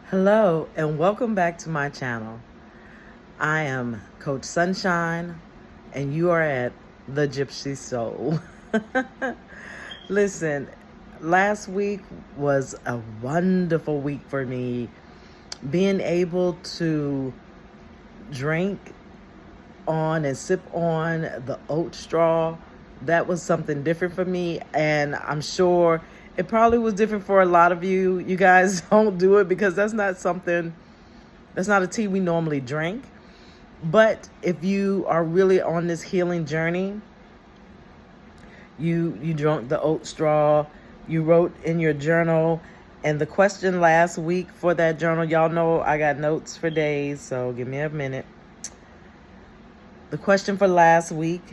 Hello and welcome back to my channel. I am Coach Sunshine and you are at The Gypsy Soul. Listen, last week was a wonderful week for me. Being able to drink on and sip on the oat straw, that was something different for me, and I'm sure it probably was different for a lot of you. You guys don't do it because that's not a tea we normally drink. But if you are really on this healing journey, you drank the oat straw, you wrote in your journal, and the question last week for that journal, y'all know I got notes for days, so give me a minute. The question for last week,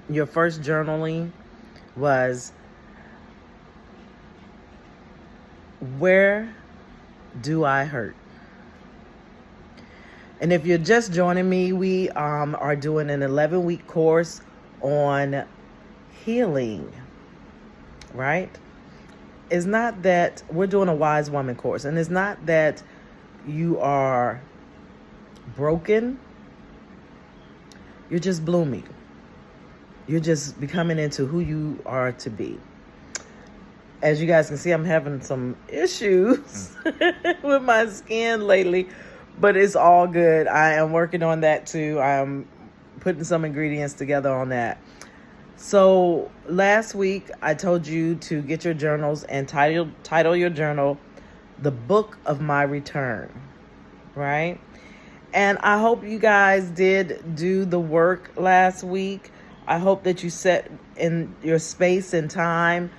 your first journaling, was, where do I hurt? And if you're just joining me, we are doing an 11-week course on healing, right? It's not that we're doing a wise woman course, and it's not that you are broken. You're just blooming. You're just becoming into who you are to be. As you guys can see, I'm having some issues with my skin lately, but it's all good. I am working on that too. I'm putting some ingredients together on that. So last week I told you to get your journals and title your journal The Book of My Return, right? And I hope you guys did do the work last week. I hope that you set in your space and time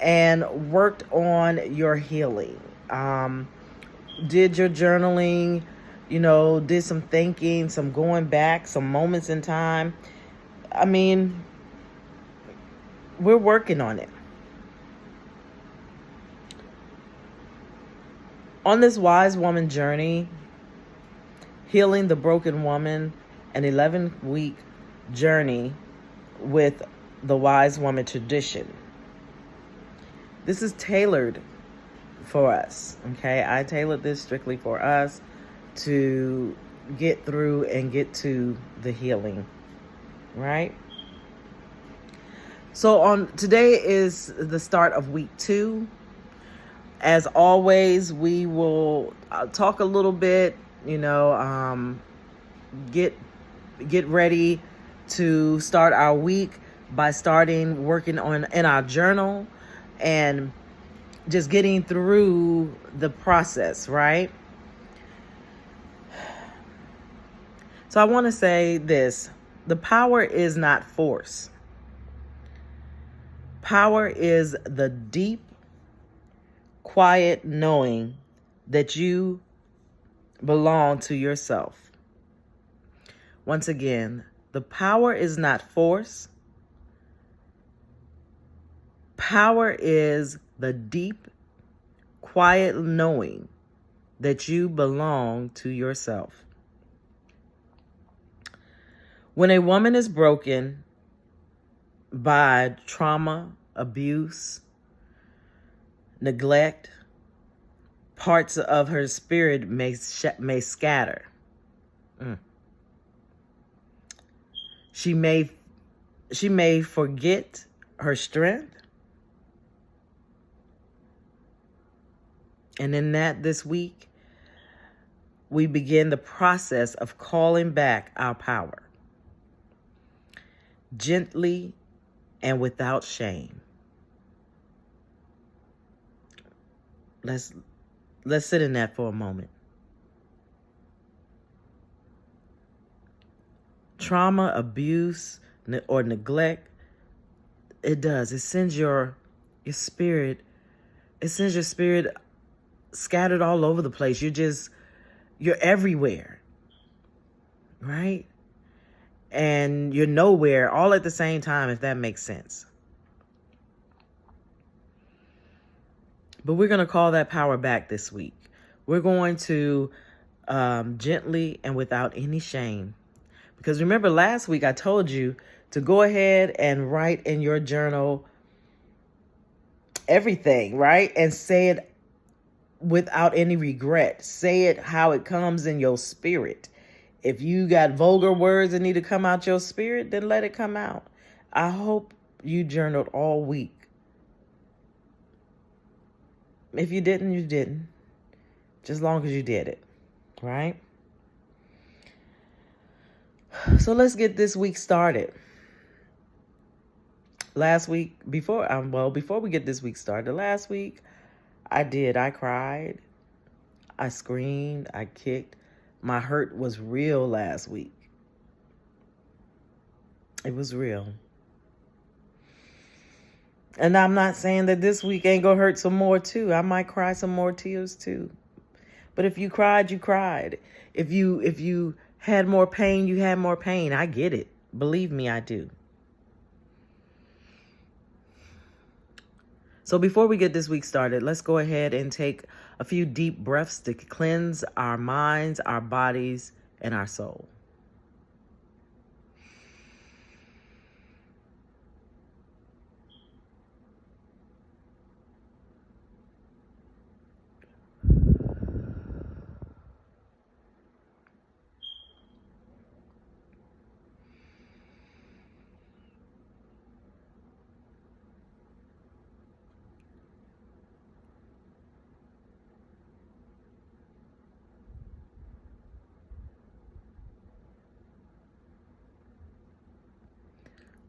and worked on your healing. Did your journaling, did some thinking, some going back, some moments in time. I mean, we're working on it. On this wise woman journey, Healing the Broken Woman, an 11-week journey with the Wise Woman tradition. This is tailored for us, okay? I tailored this strictly for us to get through and get to the healing, right? So today is the start of week 2. As always, we will talk a little bit, get ready to start our week by starting working in our journal and just getting through the process, right? So I want to say this: the power is not force. Power is the deep, quiet knowing that you belong to yourself. Once again, the power is not force. Power is the deep, quiet knowing that you belong to yourself. When a woman is broken by trauma, abuse, neglect, parts of her spirit may scatter. She may forget her strength. And in that, this week, we begin the process of calling back our power, gently and without shame. Let's sit in that for a moment. Trauma, abuse, or neglect, it sends your spirit, scattered all over the place. You're everywhere, right? And you're nowhere all at the same time, if that makes sense. But we're going to call that power back this week. We're going to gently and without any shame. Because remember last week I told you to go ahead and write in your journal everything, right? And say it without any regret. Say it how it comes in your spirit. If you got vulgar words that need to come out your spirit, then let it come out. I hope you journaled all week. If you didn't, you didn't. Just as long as you did it, right? So let's get this week started. Last week, before we get this week started, last week, I cried, I screamed, I kicked. My hurt was real last week. It was real. And I'm not saying that this week ain't gonna hurt some more too. I might cry some more tears too. But if you cried, you cried. If you had more pain, you had more pain. I get it. Believe me, I do. So before we get this week started, let's go ahead and take a few deep breaths to cleanse our minds, our bodies, and our soul.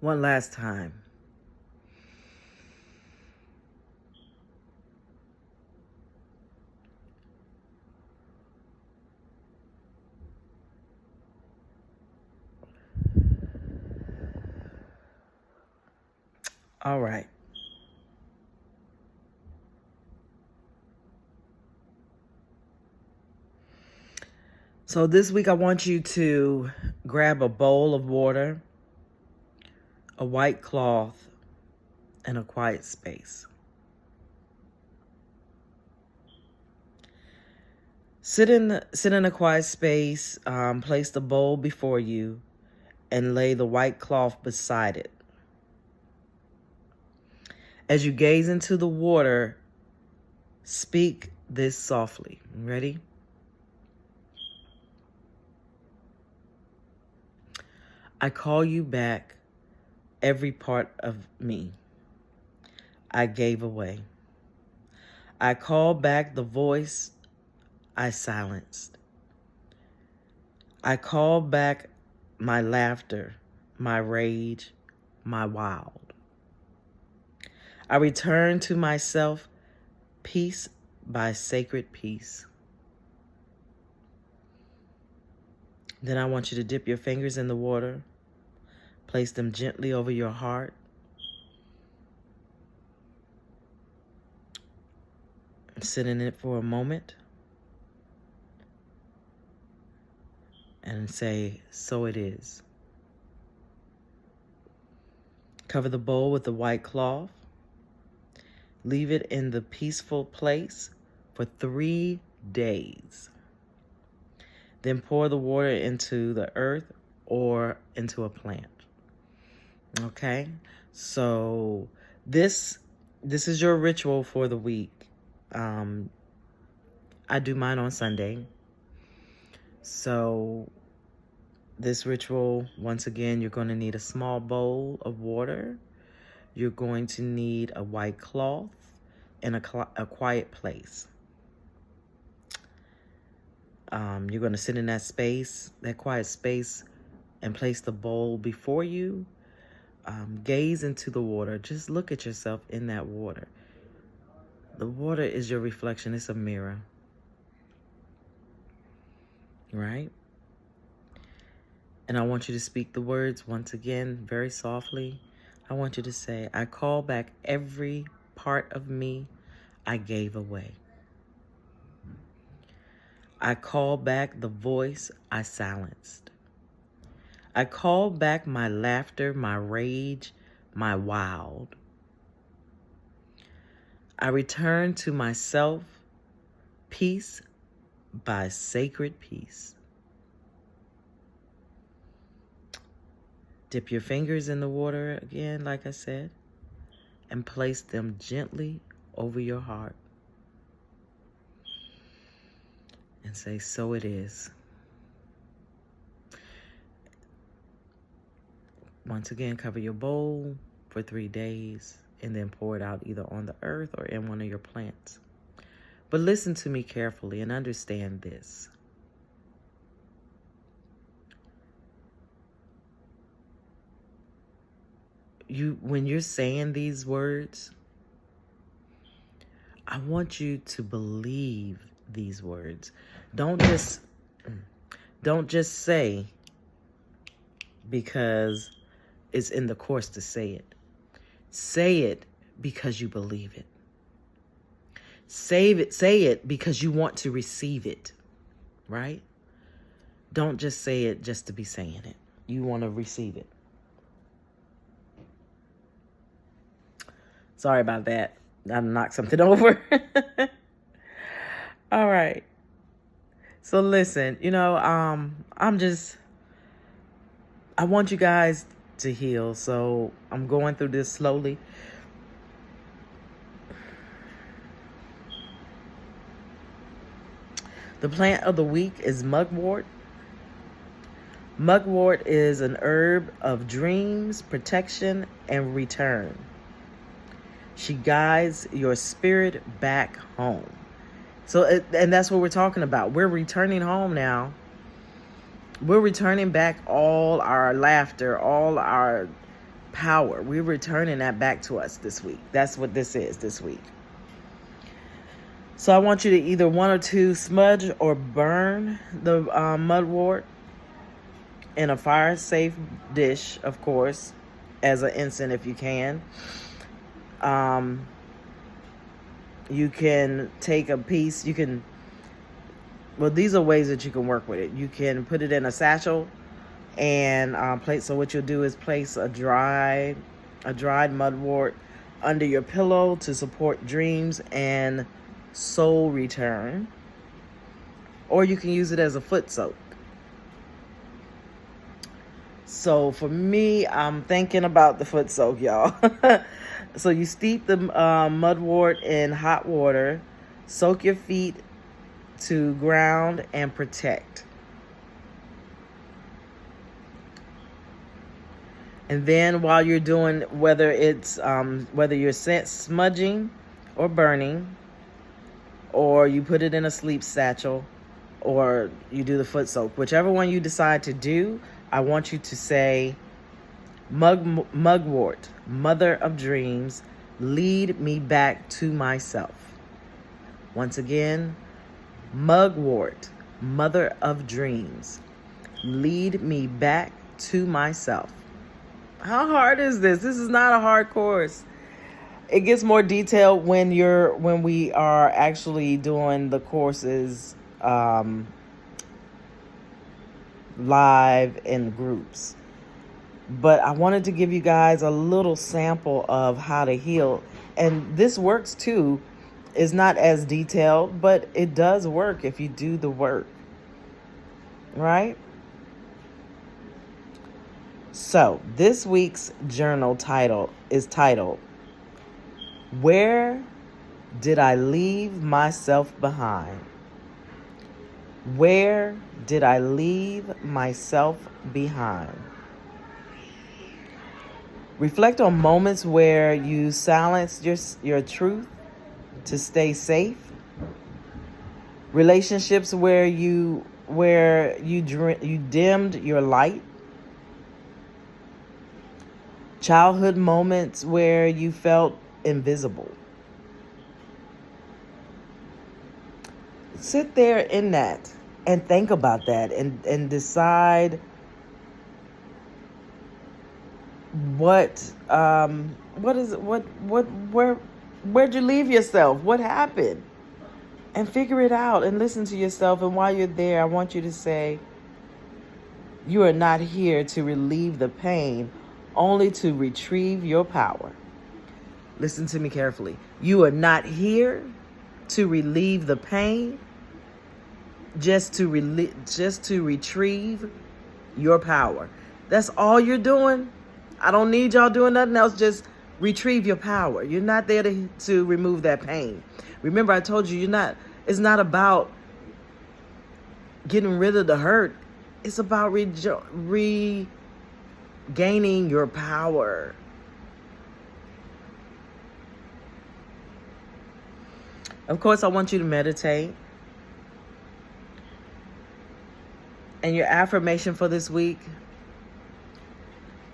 One last time. All right. So this week I want you to grab a bowl of water, a white cloth, and a quiet space. Sit in a quiet space, place the bowl before you, and lay the white cloth beside it. As you gaze into the water, speak this softly. Ready? I call you back, every part of me I gave away. I call back the voice I silenced. I call back my laughter, my rage, my wild. I return to myself, piece by sacred piece. Then I want you to dip your fingers in the water, place them gently over your heart. Sit in it for a moment and say, so it is. Cover the bowl with the white cloth. Leave it in the peaceful place for 3 days. Then pour the water into the earth or into a plant. Okay? So this is your ritual for the week. I do mine on Sunday. So this ritual, once again, you're going to need a small bowl of water. You're going to need a white cloth and a quiet place. You're going to sit in that space, that quiet space, and place the bowl before you. Gaze into the water. Just look at yourself in that water. The water is your reflection. It's a mirror. Right? And I want you to speak the words once again, very softly. I want you to say, I call back every part of me I gave away. I call back the voice I silenced. I call back my laughter, my rage, my wild. I return to myself, piece by sacred piece. Dip your fingers in the water again, like I said, and place them gently over your heart. and say, so it is. Once again, cover your bowl for 3 days and then pour it out either on the earth or in one of your plants. But listen to me carefully and understand this. When you're saying these words, I want you to believe these words. Don't just say because it's in the course to say it. Say it because you believe it. Say it because you want to receive it, right? Don't just say it just to be saying it. You want to receive it. Sorry about that. I knocked something over. All right. So listen, I want you guys to heal. So I'm going through this slowly. The plant of the week is mugwort. Mugwort is an herb of dreams, protection, and return. She guides your spirit back home. And that's what we're talking about. We're returning home now. We're returning back all our laughter, all our power. We're returning that back to us this week. That's what this is this week. So I want you to either 1 or 2 smudge or burn the mugwort in a fire-safe dish, of course, as an incense if you can. You can take a piece, these are ways that you can work with it. You can put it in a satchel and so what you'll do is place a dried mugwort under your pillow to support dreams and soul return. Or you can use it as a foot soak. So for me, I'm thinking about the foot soak, y'all. So you steep the mugwort in hot water, soak your feet to ground and protect. And then while you're doing, whether you're smudging or burning, or you put it in a sleep satchel, or you do the foot soak, whichever one you decide to do, I want you to say, mugwort, mother of dreams, lead me back to myself. Once again, mugwort, mother of dreams, lead me back to myself. How hard is this? This is not a hard course. It gets more detailed when we are actually doing the courses live in groups. But I wanted to give you guys a little sample of how to heal. And this works too. It's not as detailed, but it does work if you do the work. Right? So this week's journal title is titled, Where Did I Leave Myself Behind? Where did I leave myself behind? Reflect on moments where you silenced your truth to stay safe. Relationships where you dimmed your light. Childhood moments where you felt invisible. Sit there in that and think about that and decide where'd you leave yourself? What happened? And figure it out and listen to yourself. And while you're there, I want you to say, you are not here to relieve the pain, only to retrieve your power. Listen to me carefully. You are not here to relieve the pain, just to retrieve your power. That's all you're doing. I don't need y'all doing nothing else. Just retrieve your power. You're not there to remove that pain. Remember, I told you it's not about getting rid of the hurt. It's about regaining your power. Of course, I want you to meditate. And your affirmation for this week: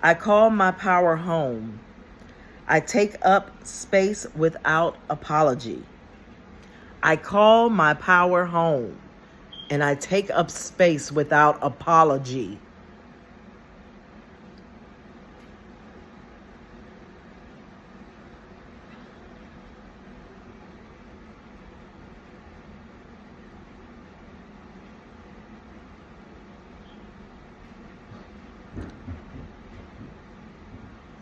I call my power home. I take up space without apology. I call my power home, and I take up space without apology.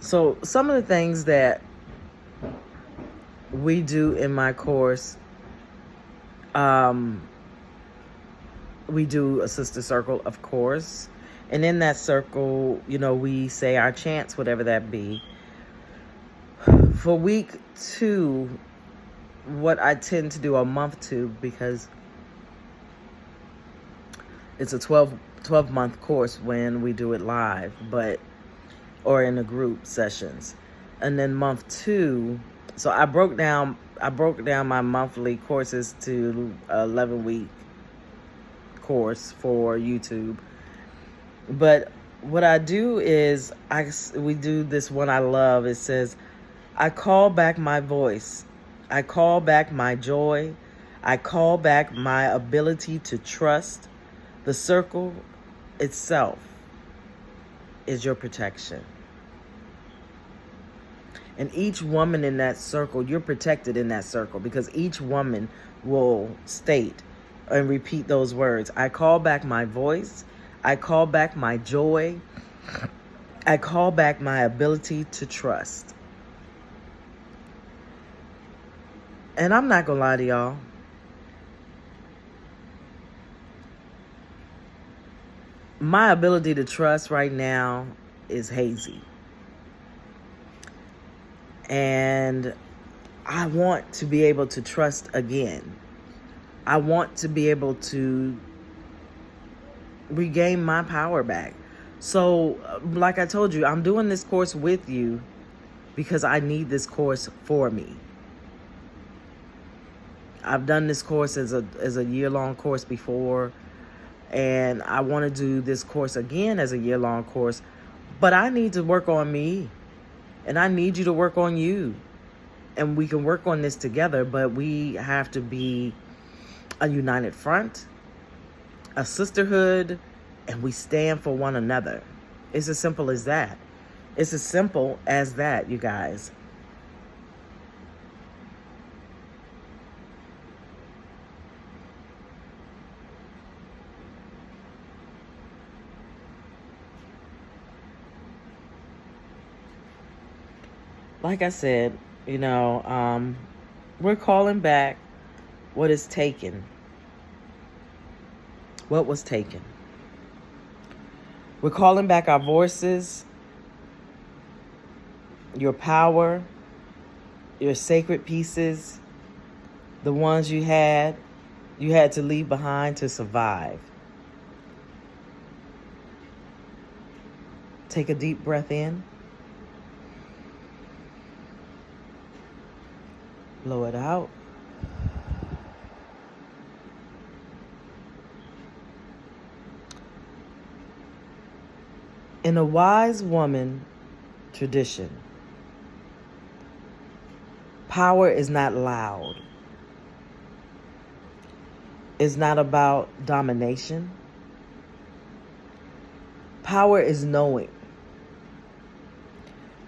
So some of the things that we do in my course, we do a sister circle, of course. And in that circle, we say our chants, whatever that be. For week 2, what I tend to do, or month 2, because it's a 12-month course when we do it live, or in the group sessions. And then month 2, so I broke down my monthly courses to 11-week course for YouTube. But what I do is we do this one I love. It says, I call back my voice. I call back my joy. I call back my ability to trust. The circle itself is your protection. And each woman in that circle, you're protected in that circle, because each woman will state and repeat those words. I call back my voice. I call back my joy. I call back my ability to trust. And I'm not gonna lie to y'all. My ability to trust right now is hazy. And I want to be able to trust again. I want to be able to regain my power back. So, like I told you, I'm doing this course with you because I need this course for me. I've done this course as a year-long course before, and I want to do this course again as a year-long course, but I need to work on me, and I need you to work on you, and we can work on this together, but we have to be a united front, a sisterhood, and we stand for one another. It's as simple as that. It's as simple as that, you guys. Like I said, we're calling back what is taken. What was taken. We're calling back our voices, your power, your sacred pieces, the ones you had to leave behind to survive. Take a deep breath in. Blow it out. In a wise woman tradition, power is not loud. It's not about domination. Power is knowing.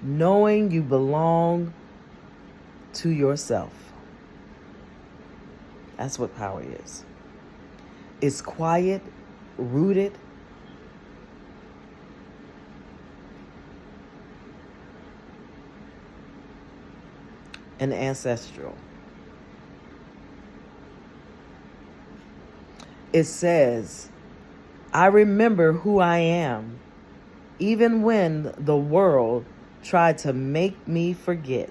Knowing you belong to yourself. That's what power is. It's quiet, rooted, and ancestral. It says, I remember who I am, even when the world tried to make me forget.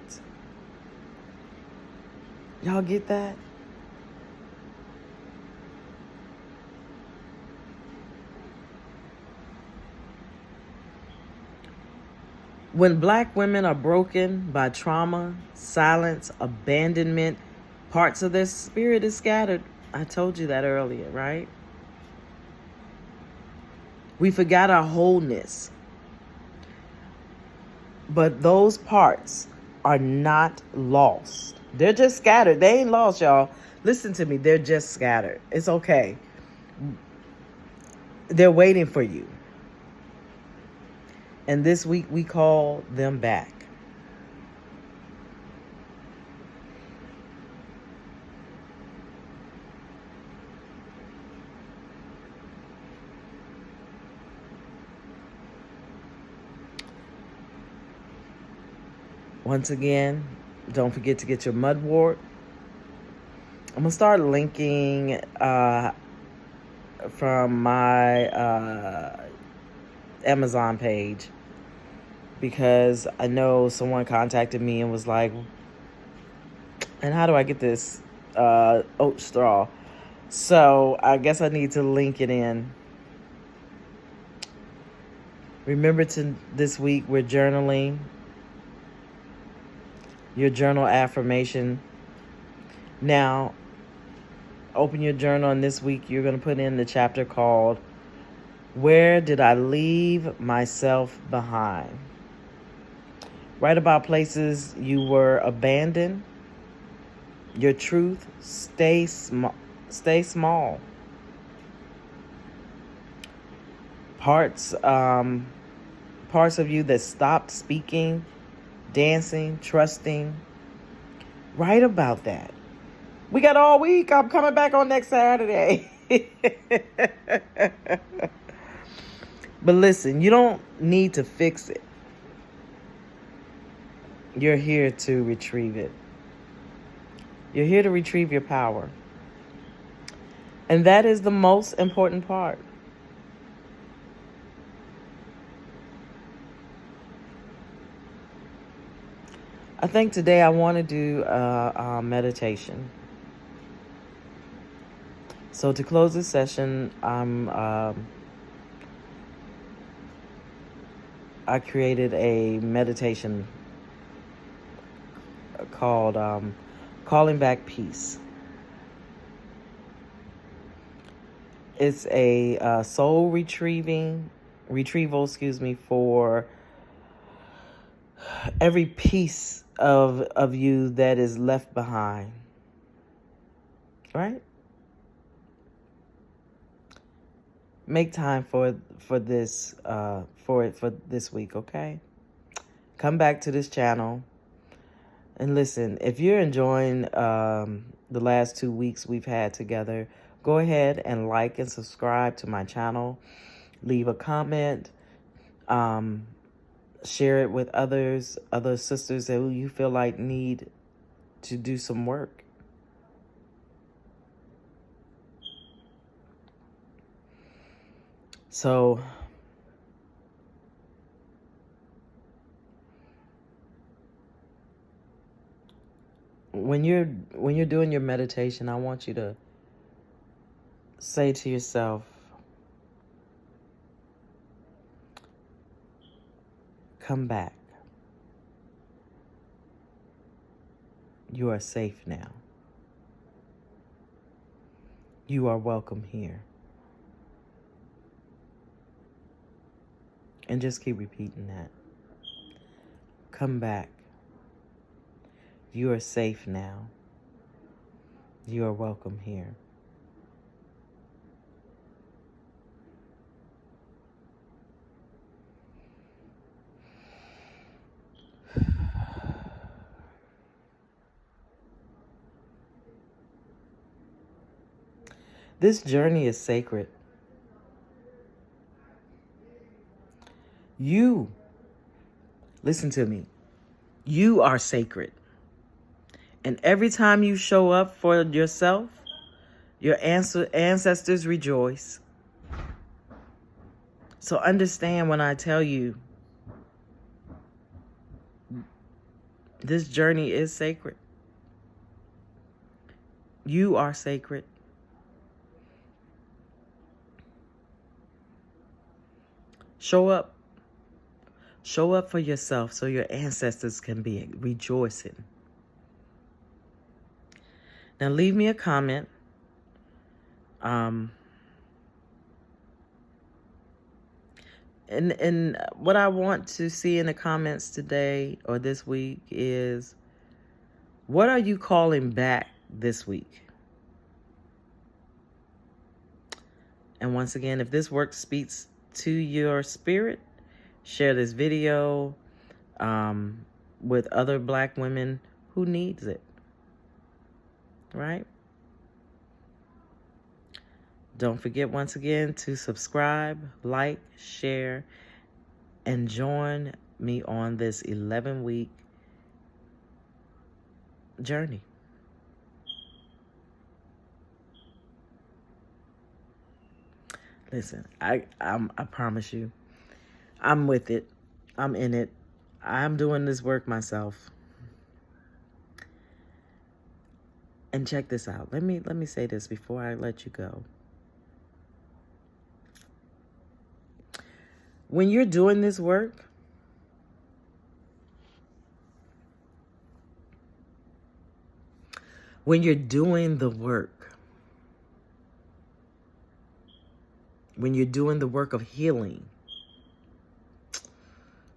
Y'all get that? When black women are broken by trauma, silence, abandonment, parts of their spirit is scattered. I told you that earlier, right? We forgot our wholeness. But those parts are not lost. They're just scattered. They ain't lost, y'all. Listen to me. They're just scattered. It's okay. They're waiting for you. And this week we call them back. Once again, don't forget to get your mudwort. I'm going to start linking from my Amazon page, because I know someone contacted me and was like, and how do I get this oat straw? So I guess I need to link it in. Remember, this week we're journaling. Your journal affirmation. Now, open your journal, and this week you're going to put in the chapter called Where Did I Leave Myself Behind? Write about places you were abandoned. Your truth, stay small. Parts of you that stopped speaking, dancing, trusting. Write about that. We got all week. I'm coming back on next Saturday. But listen, you don't need to fix it. You're here to retrieve it. You're here to retrieve your power. And that is the most important part. I think today I want to do a meditation. So to close this session, I created a meditation called Calling Back Peace. It's a soul retrieval, for every piece of you that is left behind. Right? Make time for this for this week, okay? Come back to this channel and listen. If you're enjoying the last 2 weeks we've had together, go ahead and like and subscribe to my channel. Leave a comment. Share it with other sisters who you feel like need to do some work. So when you're doing your meditation, I want you to say to yourself, come back. You are safe now. You are welcome here. And just keep repeating that. Come back. You are safe now. You are welcome here. This journey is sacred. You, listen to me, you are sacred. And every time you show up for yourself, your ancestors rejoice. So understand when I tell you, this journey is sacred. You are sacred. Show up Show up for yourself so your ancestors can be rejoicing. Now leave me a comment. And what I want to see in the comments today or this week is, what are you calling back this week? And once again, if this work speaks to your spirit, share this video with other Black women who needs it, right? Don't forget, once again, to subscribe, like, share, and join me on this 11-week journey. Listen, I promise you, I'm with it. I'm in it. I'm doing this work myself. And check this out. Let me say this before I let you go. When you're doing this work, when you're doing the work, when you're doing the work of healing,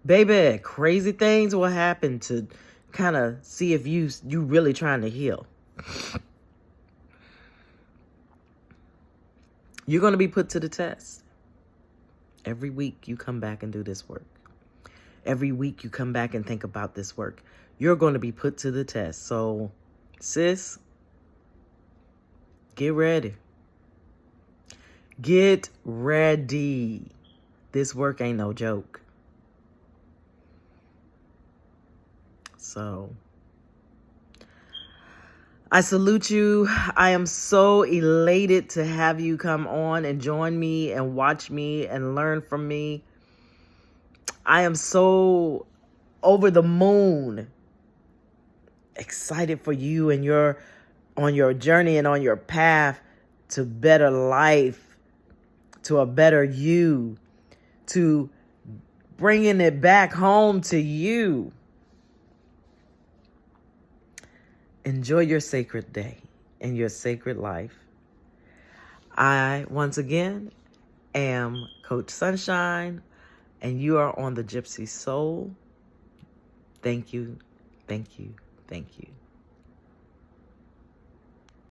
baby, crazy things will happen to kind of see if you really trying to heal. You're going to be put to the test. Every week you come back and do this work. Every week you come back and think about this work. You're going to be put to the test. So, sis, get ready. Get ready. This work ain't no joke. So, I salute you. I am so elated to have you come on and join me and watch me and learn from me. I am so over the moon excited for you and on your journey and on your path to better life, to a better you, to bringing it back home to you. Enjoy your sacred day and your sacred life. I, once again, am Coach Sunshine, and you are on the Gypsy Soul. Thank you, thank you, thank you.